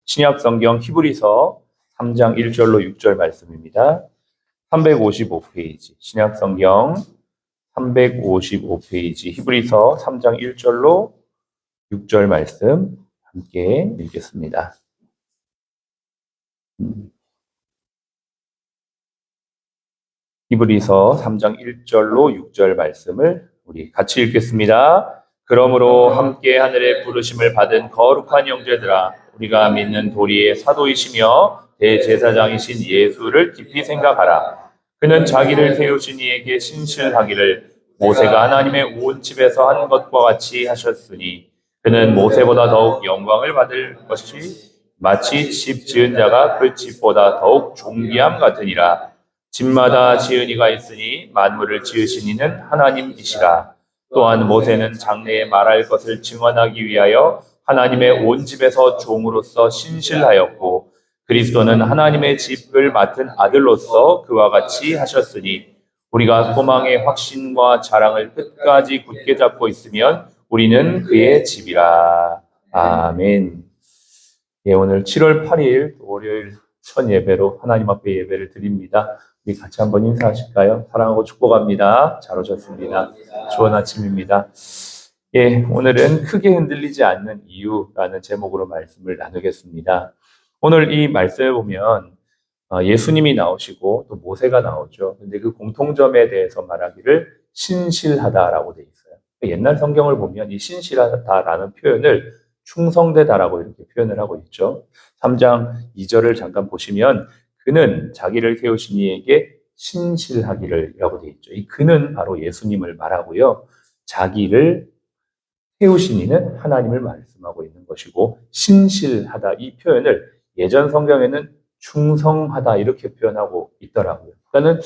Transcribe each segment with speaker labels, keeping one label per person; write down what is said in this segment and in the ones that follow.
Speaker 1: 신약 성경 히브리서 3장 1절로 6절 말씀입니다. 355페이지, 신약 성경 355페이지, 히브리서 3장 1절로 6절 말씀 함께 읽겠습니다. 히브리서 3장 1절로 6절 말씀을 우리 같이 읽겠습니다. 그러므로 함께 하늘의 부르심을 받은 거룩한 형제들아, 우리가 믿는 도리의 사도이시며 대제사장이신 예수를 깊이 생각하라. 그는 자기를 세우신 이에게 신실하기를 모세가 하나님의 온 집에서 한 것과 같이 하셨으니, 그는 모세보다 더욱 영광을 받을 것이 마치 집 지은 자가 그 집보다 더욱 존귀함 같으니라. 집마다 지은 이가 있으니 만물을 지으신 이는 하나님이시라. 또한 모세는 장래에 말할 것을 증언하기 위하여 하나님의 온 집에서 종으로서 신실하였고, 그리스도는 하나님의 집을 맡은 아들로서 그와 같이 하셨으니, 우리가 소망의 확신과 자랑을 끝까지 굳게 잡고 있으면 우리는 그의 집이라. 아멘. 예, 오늘 7월 8일 월요일 첫 예배로 하나님 앞에 예배를 드립니다. 우리 같이 한번 인사하실까요? 사랑하고 축복합니다. 잘 오셨습니다. 좋은 아침입니다. 예, 오늘은 크게 흔들리지 않는 이유라는 제목으로 말씀을 나누겠습니다. 오늘 이 말씀에 보면 예수님이 나오시고 또 모세가 나오죠. 근데 그 공통점에 대해서 말하기를 신실하다라고 돼 있어요. 옛날 성경을 보면 이 신실하다라는 표현을 충성되다라고 이렇게 표현을 하고 있죠. 3장 2절을 잠깐 보시면 그는 자기를 세우신 이에게 신실하기를 라고 돼 있죠. 이 그는 바로 예수님을 말하고요. 자기를 세우신 이는 하나님을 말씀하고 있는 것이고, 신실하다 이 표현을 예전 성경에는 충성하다 이렇게 표현하고 있더라고요. 그러니까는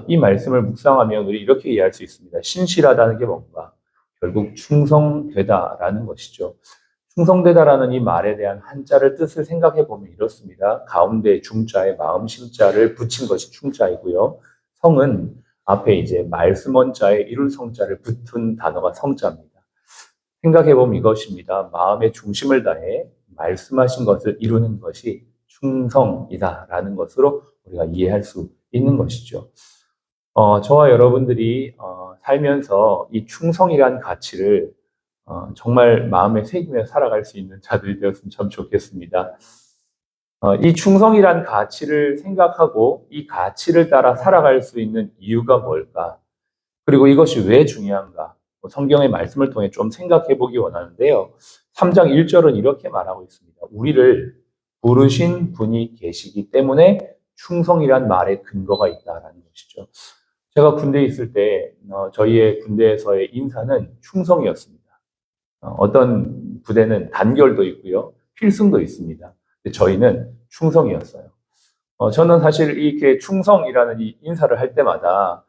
Speaker 1: 이 말씀을 묵상하면 우리 이렇게 이해할 수 있습니다. 신실하다는 게 뭔가? 결국 충성되다라는 것이죠. 충성되다라는 이 말에 대한 한자를 뜻을 생각해 보면 이렇습니다. 가운데 중자에 마음 심자를 붙인 것이 충자이고요. 성은 앞에 이제 말씀원자에 이룰 성자를 붙은 단어가 성자입니다. 생각해 보면 이것입니다. 마음의 중심을 다해 말씀하신 것을 이루는 것이 충성이다라는 것으로 우리가 이해할 수 있는 것이죠. 저와 여러분들이 살면서 이 충성이란 가치를 정말 마음에 새기며 살아갈 수 있는 자들이 되었으면 참 좋겠습니다. 이 충성이란 가치를 생각하고 이 가치를 따라 살아갈 수 있는 이유가 뭘까? 그리고 이것이 왜 중요한가? 성경의 말씀을 통해 좀 생각해 보기 원하는데요. 3장 1절은 이렇게 말하고 있습니다. 우리를 부르신 분이 계시기 때문에 충성이란 말에 근거가 있다라는 것이죠. 제가 군대에 있을 때 저희의 군대에서의 인사는 충성이었습니다. 어떤 부대는 단결도 있고요. 필승도 있습니다. 근데 저희는 충성이었어요. 저는 사실 이렇게 충성이라는 이 인사를 할 때마다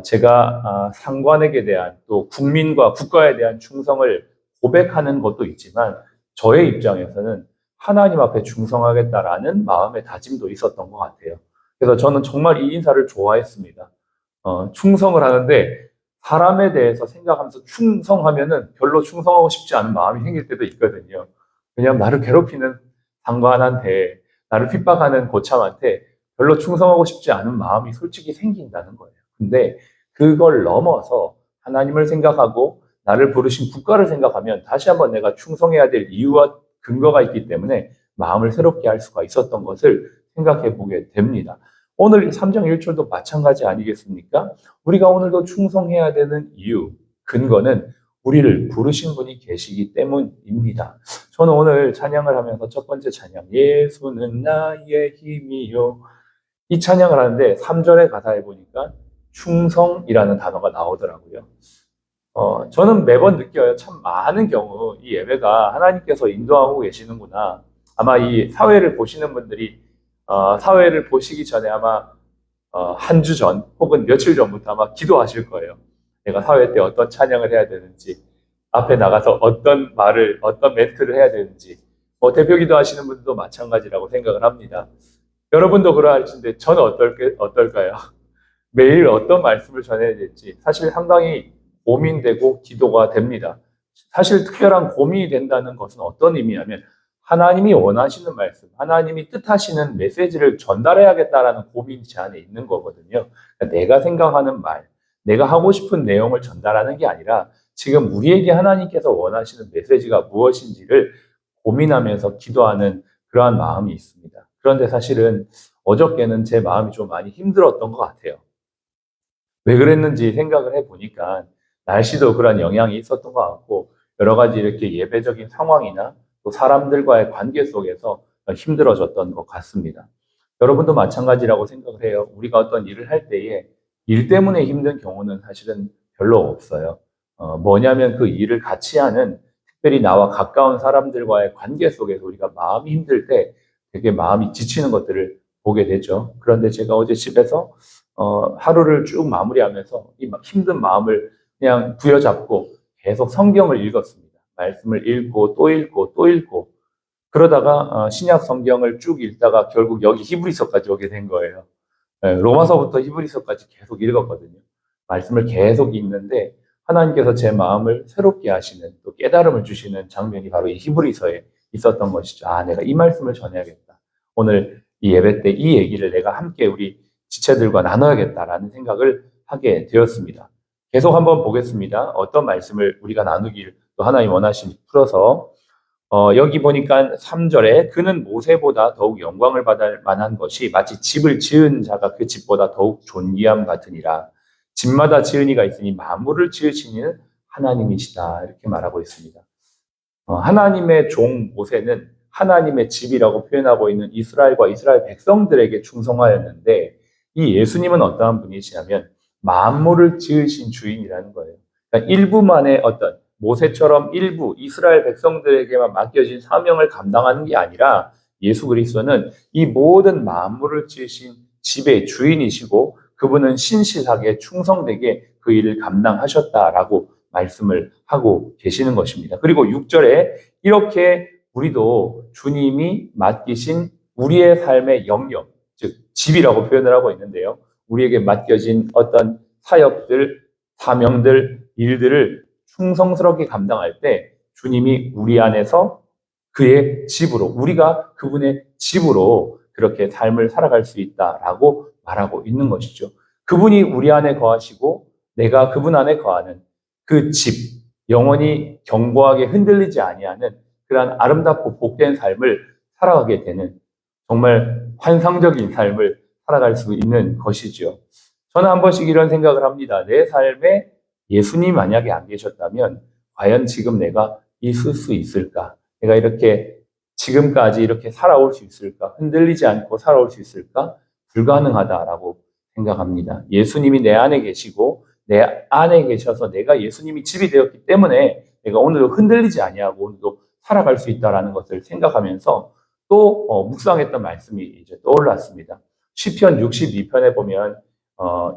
Speaker 1: 제가 상관에게 대한 또 국민과 국가에 대한 충성을 고백하는 것도 있지만 저의 입장에서는 하나님 앞에 충성하겠다라는 마음의 다짐도 있었던 것 같아요. 그래서 저는 정말 이 인사를 좋아했습니다. 충성을 하는데 사람에 대해서 생각하면서 충성하면은 별로 충성하고 싶지 않은 마음이 생길 때도 있거든요. 왜냐하면 나를 괴롭히는 상관한테, 나를 핍박하는 고참한테 별로 충성하고 싶지 않은 마음이 솔직히 생긴다는 거예요. 근데 그걸 넘어서 하나님을 생각하고 나를 부르신 국가를 생각하면 다시 한번 내가 충성해야 될 이유와 근거가 있기 때문에 마음을 새롭게 할 수가 있었던 것을 생각해 보게 됩니다. 오늘 3장 1절도 마찬가지 아니겠습니까? 우리가 오늘도 충성해야 되는 이유, 근거는 우리를 부르신 분이 계시기 때문입니다. 저는 오늘 찬양을 하면서 첫 번째 찬양, 예수는 나의 힘이요. 이 찬양을 하는데 3절의 가사에 보니까 충성이라는 단어가 나오더라고요. 저는 매번 느껴요. 참 많은 경우 이 예배가 하나님께서 인도하고 계시는구나. 아마 이 사회를 보시는 분들이 사회를 보시기 전에 아마 한 주 전 혹은 며칠 전부터 아마 기도하실 거예요. 내가 사회 때 어떤 찬양을 해야 되는지, 앞에 나가서 어떤 말을, 어떤 멘트를 해야 되는지, 대표 기도하시는 분들도 마찬가지라고 생각을 합니다. 여러분도 그러하신데 저는 어떨까요? 매일 어떤 말씀을 전해야 될지 사실 상당히 고민되고 기도가 됩니다. 사실 특별한 고민이 된다는 것은 어떤 의미냐면 하나님이 원하시는 말씀, 하나님이 뜻하시는 메시지를 전달해야겠다라는 고민이 제 안에 있는 거거든요. 그러니까 내가 생각하는 말, 내가 하고 싶은 내용을 전달하는 게 아니라 지금 우리에게 하나님께서 원하시는 메시지가 무엇인지를 고민하면서 기도하는 그러한 마음이 있습니다. 그런데 사실은 어저께는 제 마음이 좀 많이 힘들었던 것 같아요. 왜 그랬는지 생각을 해보니까 날씨도 그런 영향이 있었던 것 같고 여러 가지 이렇게 예배적인 상황이나 또 사람들과의 관계 속에서 힘들어졌던 것 같습니다. 여러분도 마찬가지라고 생각을 해요. 우리가 어떤 일을 할 때에 일 때문에 힘든 경우는 사실은 별로 없어요. 뭐냐면 그 일을 같이 하는 특별히 나와 가까운 사람들과의 관계 속에서 우리가 마음이 힘들 때 되게 마음이 지치는 것들을 보게 되죠. 그런데 제가 어제 집에서 하루를 쭉 마무리하면서 이 힘든 마음을 그냥 부여잡고 계속 성경을 읽었습니다. 말씀을 읽고 또 읽고 또 읽고 그러다가 신약 성경을 쭉 읽다가 결국 여기 히브리서까지 오게 된 거예요. 로마서부터 히브리서까지 계속 읽었거든요. 말씀을 계속 읽는데 하나님께서 제 마음을 새롭게 하시는 또 깨달음을 주시는 장면이 바로 이 히브리서에 있었던 것이죠. 아, 내가 이 말씀을 전해야겠다. 오늘 이 예배 때 이 얘기를 내가 함께 우리 지체들과 나눠야겠다라는 생각을 하게 되었습니다. 계속 한번 보겠습니다. 어떤 말씀을 우리가 나누길 또 하나님 원하시니 풀어서 여기 보니까 3절에 그는 모세보다 더욱 영광을 받을 만한 것이 마치 집을 지은 자가 그 집보다 더욱 존귀함 같으니라. 집마다 지은 이가 있으니 만물을 지으신 이는 하나님이시다. 이렇게 말하고 있습니다. 하나님의 종 모세는 하나님의 집이라고 표현하고 있는 이스라엘과 이스라엘 백성들에게 충성하였는데 이 예수님은 어떠한 분이시냐면 만물을 지으신 주인이라는 거예요. 그러니까 일부만의 어떤 모세처럼 일부 이스라엘 백성들에게만 맡겨진 사명을 감당하는 게 아니라 예수 그리스도는 이 모든 만물을 지으신 집의 주인이시고 그분은 신실하게 충성되게 그 일을 감당하셨다라고 말씀을 하고 계시는 것입니다. 그리고 6절에 이렇게 우리도 주님이 맡기신 우리의 삶의 영역, 즉 집이라고 표현을 하고 있는데요. 우리에게 맡겨진 어떤 사역들, 사명들, 일들을 충성스럽게 감당할 때 주님이 우리 안에서 그의 집으로, 우리가 그분의 집으로 그렇게 삶을 살아갈 수 있다라고 말하고 있는 것이죠. 그분이 우리 안에 거하시고 내가 그분 안에 거하는 그 집, 영원히 견고하게 흔들리지 아니하는 그러한 아름답고 복된 삶을 살아가게 되는 정말 환상적인 삶을 살아갈 수 있는 것이죠. 저는 한 번씩 이런 생각을 합니다. 내 삶에 예수님 만약에 안 계셨다면 과연 지금 내가 있을 수 있을까? 내가 이렇게 지금까지 이렇게 살아올 수 있을까? 흔들리지 않고 살아올 수 있을까? 불가능하다라고 생각합니다. 예수님이 내 안에 계시고 내 안에 계셔서 내가 예수님이 집이 되었기 때문에 내가 오늘도 흔들리지 아니하고 오늘도 살아갈 수 있다라는 것을 생각하면서 또 묵상했던 말씀이 이제 떠올랐습니다. 시편 62편에 보면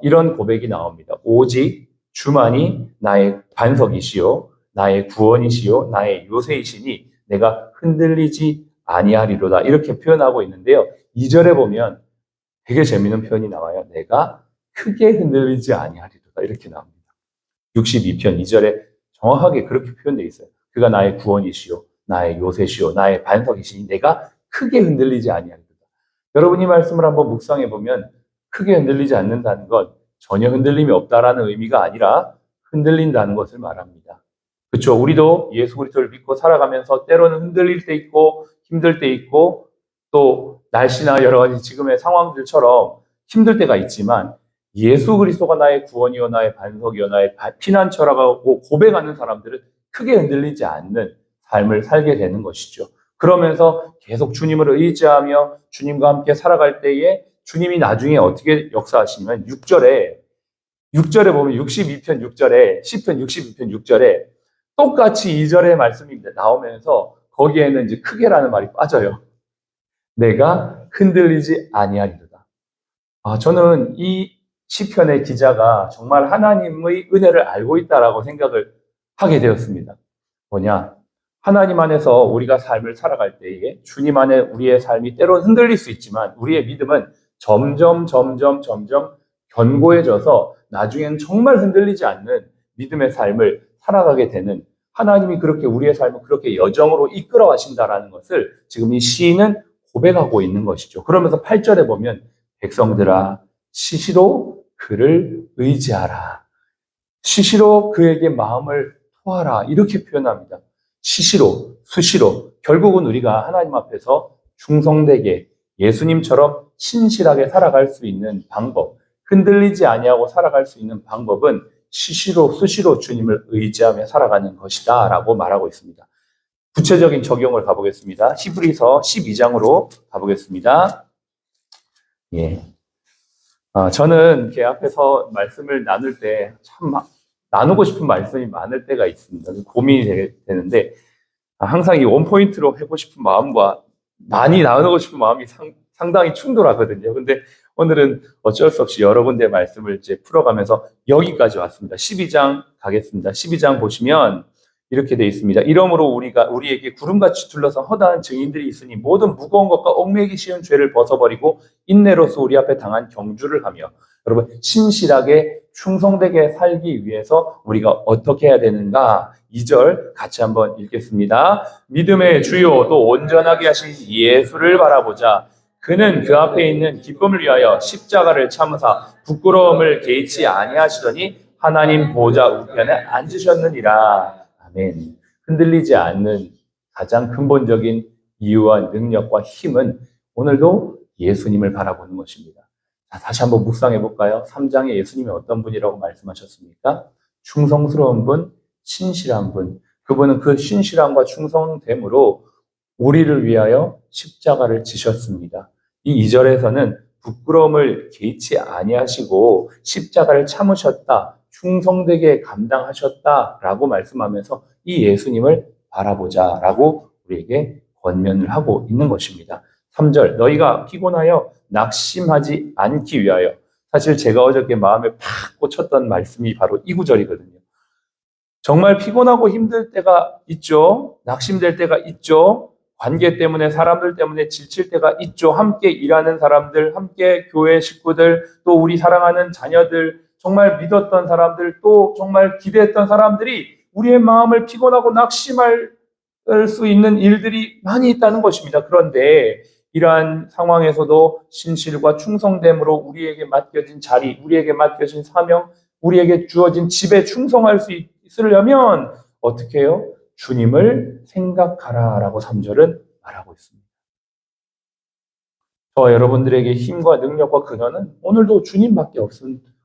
Speaker 1: 이런 고백이 나옵니다. 오직 주만이 나의 반석이시요 나의 구원이시요 나의 요새이시니 내가 흔들리지 아니하리로다. 이렇게 표현하고 있는데요. 2절에 보면 되게 재미있는 표현이 나와요. 내가 크게 흔들리지 아니하리로다. 이렇게 나옵니다. 62편 2절에 정확하게 그렇게 표현되어 있어요. 그가 나의 구원이시요 나의 요새시요 나의 반석이시니 내가 크게 흔들리지 아니하리로다. 여러분이 말씀을 한번 묵상해 보면 크게 흔들리지 않는다는 건 전혀 흔들림이 없다라는 의미가 아니라 흔들린다는 것을 말합니다. 그렇죠. 우리도 예수 그리스도를 믿고 살아가면서 때로는 흔들릴 때 있고 힘들 때 있고 또 날씨나 여러 가지 지금의 상황들처럼 힘들 때가 있지만 예수 그리스도가 나의 구원이요 나의 반석이요 나의 피난처라고 고백하는 사람들은 크게 흔들리지 않는 삶을 살게 되는 것이죠. 그러면서 계속 주님을 의지하며 주님과 함께 살아갈 때에 주님이 나중에 어떻게 역사하시냐면 6절에 보면 62편 6절에 시편 62편 6절에 똑같이 2절의 말씀이 나오면서 거기에는 이제 크게라는 말이 빠져요. 내가 흔들리지 아니하리로다. 저는 이 시편의 기자가 정말 하나님의 은혜를 알고 있다라고 생각을 하게 되었습니다. 뭐냐? 하나님 안에서 우리가 삶을 살아갈 때에 주님 안에 우리의 삶이 때로는 흔들릴 수 있지만 우리의 믿음은 점점 견고해져서 나중에는 정말 흔들리지 않는 믿음의 삶을 살아가게 되는 하나님이 그렇게 우리의 삶을 그렇게 여정으로 이끌어 가신다라는 것을 지금 이 시인은 고백하고 있는 것이죠. 그러면서 8절에 보면 백성들아 시시로 그를 의지하라. 시시로 그에게 마음을 토하라. 이렇게 표현합니다. 시시로, 수시로. 결국은 우리가 하나님 앞에서 충성되게 예수님처럼 신실하게 살아갈 수 있는 방법, 흔들리지 아니하고 살아갈 수 있는 방법은 시시로, 수시로 주님을 의지하며 살아가는 것이다 라고 말하고 있습니다. 구체적인 적용을 가보겠습니다. 히브리서 12장으로 가보겠습니다. 예. 저는 이렇게 앞에서 말씀을 나눌 때 참 나누고 싶은 말씀이 많을 때가 있습니다. 고민이 되는데 항상 이 원포인트로 하고 싶은 마음과 많이 나누고 싶은 마음이 상당히 충돌하거든요. 근데 오늘은 어쩔 수 없이 여러 군데 말씀을 이제 풀어가면서 여기까지 왔습니다. 12장 가겠습니다. 12장 보시면 이렇게 되어 있습니다. 이러므로 우리에게 구름같이 둘러서 허다한 증인들이 있으니 모든 무거운 것과 얽매이기 쉬운 죄를 벗어버리고 인내로서 우리 앞에 당한 경주를 하며 여러분 신실하게 충성되게 살기 위해서 우리가 어떻게 해야 되는가? 2절 같이 한번 읽겠습니다. 믿음의 주요 또 온전하게 하신 예수를 바라보자. 그는 그 앞에 있는 기쁨을 위하여 십자가를 참으사 부끄러움을 개의치 아니하시더니 하나님 보좌 우편에 앉으셨느니라. 아멘. 흔들리지 않는 가장 근본적인 이유와 능력과 힘은 오늘도 예수님을 바라보는 것입니다. 자, 다시 한번 묵상해 볼까요? 3장에 예수님이 어떤 분이라고 말씀하셨습니까? 충성스러운 분, 신실한 분. 그분은 그 신실함과 충성됨으로 우리를 위하여 십자가를 지셨습니다. 이 2절에서는 부끄러움을 개의치 아니하시고 십자가를 참으셨다, 충성되게 감당하셨다라고 말씀하면서 이 예수님을 바라보자라고 우리에게 권면을 하고 있는 것입니다. 3절 너희가 피곤하여 낙심하지 않기 위하여. 사실 제가 어저께 마음에 팍 꽂혔던 말씀이 바로 이 구절이거든요. 정말 피곤하고 힘들 때가 있죠. 낙심될 때가 있죠. 관계 때문에 사람들 때문에 지칠 때가 있죠. 함께 일하는 사람들, 함께 교회 식구들, 또 우리 사랑하는 자녀들, 정말 믿었던 사람들, 또 정말 기대했던 사람들이 우리의 마음을 피곤하고 낙심할 수 있는 일들이 많이 있다는 것입니다. 그런데 이러한 상황에서도 신실과 충성됨으로 우리에게 맡겨진 자리, 우리에게 맡겨진 사명, 우리에게 주어진 집에 충성할 수 있으려면 어떻게 해요? 주님을 생각하라라고 3절은 말하고 있습니다. 저와 여러분들에게 힘과 능력과 근원은 오늘도 주님밖에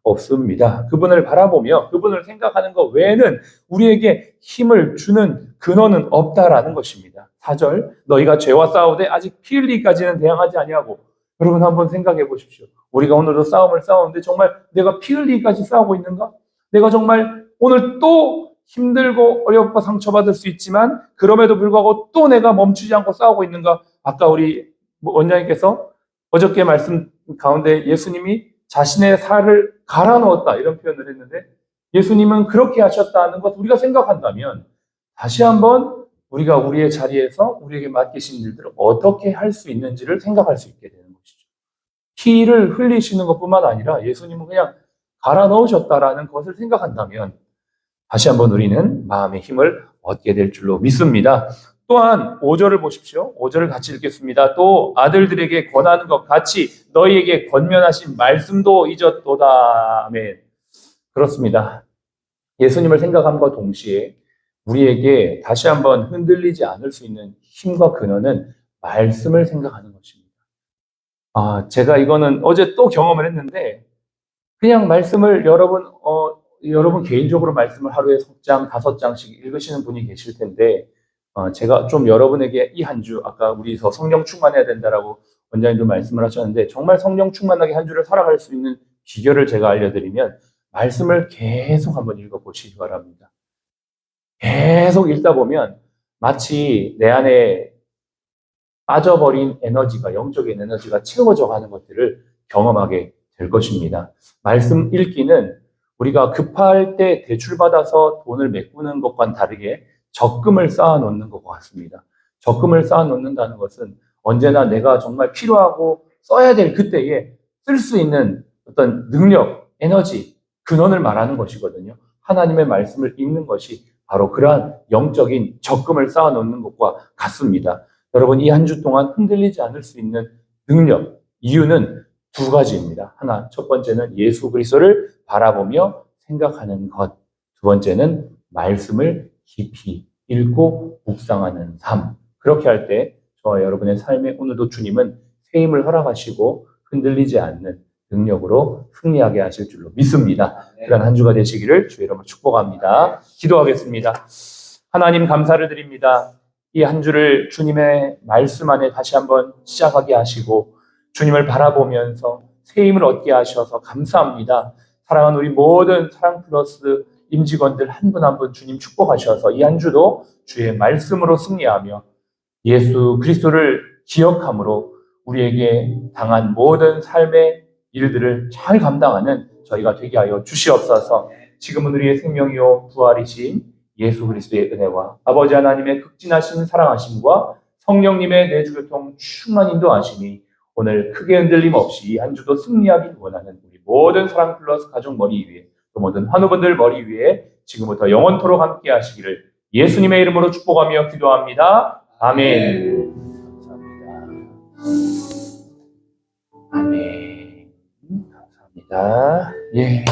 Speaker 1: 없습니다. 그분을 바라보며 그분을 생각하는 것 외에는 우리에게 힘을 주는 근원은 없다라는 것입니다. 4절 너희가 죄와 싸우되 아직 피 흘리기까지는 대항하지 아니하고. 여러분 한번 생각해 보십시오. 우리가 오늘도 싸움을 싸우는데 정말 내가 피 흘리기까지 싸우고 있는가? 내가 정말 오늘 또 힘들고 어렵고 상처받을 수 있지만 그럼에도 불구하고 또 내가 멈추지 않고 싸우고 있는가? 아까 우리 원장님께서 어저께 말씀 가운데 예수님이 자신의 살을 갈아 넣었다 이런 표현을 했는데 예수님은 그렇게 하셨다는 것을 우리가 생각한다면 다시 한번 우리가 우리의 자리에서 우리에게 맡기신 일들을 어떻게 할 수 있는지를 생각할 수 있게 되는 것이죠. 피를 흘리시는 것뿐만 아니라 예수님은 그냥 갈아 넣으셨다라는 것을 생각한다면 다시 한번 우리는 마음의 힘을 얻게 될 줄로 믿습니다. 또한 5절을 보십시오. 5절을 같이 읽겠습니다. 또 아들들에게 권하는 것 같이 너희에게 권면하신 말씀도 잊었도다. 아멘. 그렇습니다. 예수님을 생각함과 동시에 우리에게 다시 한번 흔들리지 않을 수 있는 힘과 근원은 말씀을 생각하는 것입니다. 제가 이거는 어제 또 경험을 했는데 그냥 말씀을 여러분 개인적으로 말씀을 하루에 3장, 5장씩 읽으시는 분이 계실 텐데 제가 좀 여러분에게 이 한 주, 아까 우리서 성령 충만해야 된다라고 원장님도 말씀을 하셨는데 정말 성령 충만하게 한 주를 살아갈 수 있는 비결을 제가 알려드리면 말씀을 계속 한번 읽어보시기 바랍니다. 계속 읽다 보면 마치 내 안에 빠져버린 에너지가, 영적인 에너지가 채워져 가는 것들을 경험하게 될 것입니다. 말씀 읽기는 우리가 급할 때 대출받아서 돈을 메꾸는 것과는 다르게 적금을 쌓아놓는 것 같습니다. 적금을 쌓아놓는다는 것은 언제나 내가 정말 필요하고 써야 될 그때에 쓸 수 있는 어떤 능력, 에너지, 근원을 말하는 것이거든요. 하나님의 말씀을 읽는 것이 바로 그러한 영적인 적금을 쌓아놓는 것과 같습니다. 여러분, 이 한 주 동안 흔들리지 않을 수 있는 능력, 이유는 두 가지입니다. 하나, 첫 번째는 예수 그리스도를 바라보며 생각하는 것. 두 번째는 말씀을 깊이 읽고 묵상하는 삶. 그렇게 할 때 저와 여러분의 삶에 오늘도 주님은 새 힘을 허락하시고 흔들리지 않는 능력으로 승리하게 하실 줄로 믿습니다. 그런 한 주가 되시기를 주의 이름으로 축복합니다. 기도하겠습니다. 하나님 감사를 드립니다. 이 한 주를 주님의 말씀 안에 다시 한번 시작하게 하시고 주님을 바라보면서 새 힘을 얻게 하셔서 감사합니다. 사랑하는 우리 모든 사랑 플러스 임직원들 한 분 한 분 주님 축복하셔서 이 한 주도 주의 말씀으로 승리하며 예수 그리스도를 기억함으로 우리에게 당한 모든 삶의 일들을 잘 감당하는 저희가 되게 하여 주시옵소서. 지금은 우리의 생명이요 부활이신 예수 그리스도의 은혜와 아버지 하나님의 극진하신 사랑하심과 성령님의 내주교통 충만 인도하심이 오늘 크게 흔들림 없이 한 주도 승리하길 원하는 우리 모든 사랑 플러스 가족 머리 위에 또 모든 환우분들 머리 위에 지금부터 영원토록 함께 하시기를 예수님의 이름으로 축복하며 기도합니다. 아멘. 감사합니다. 아멘. 감사합니다. 예.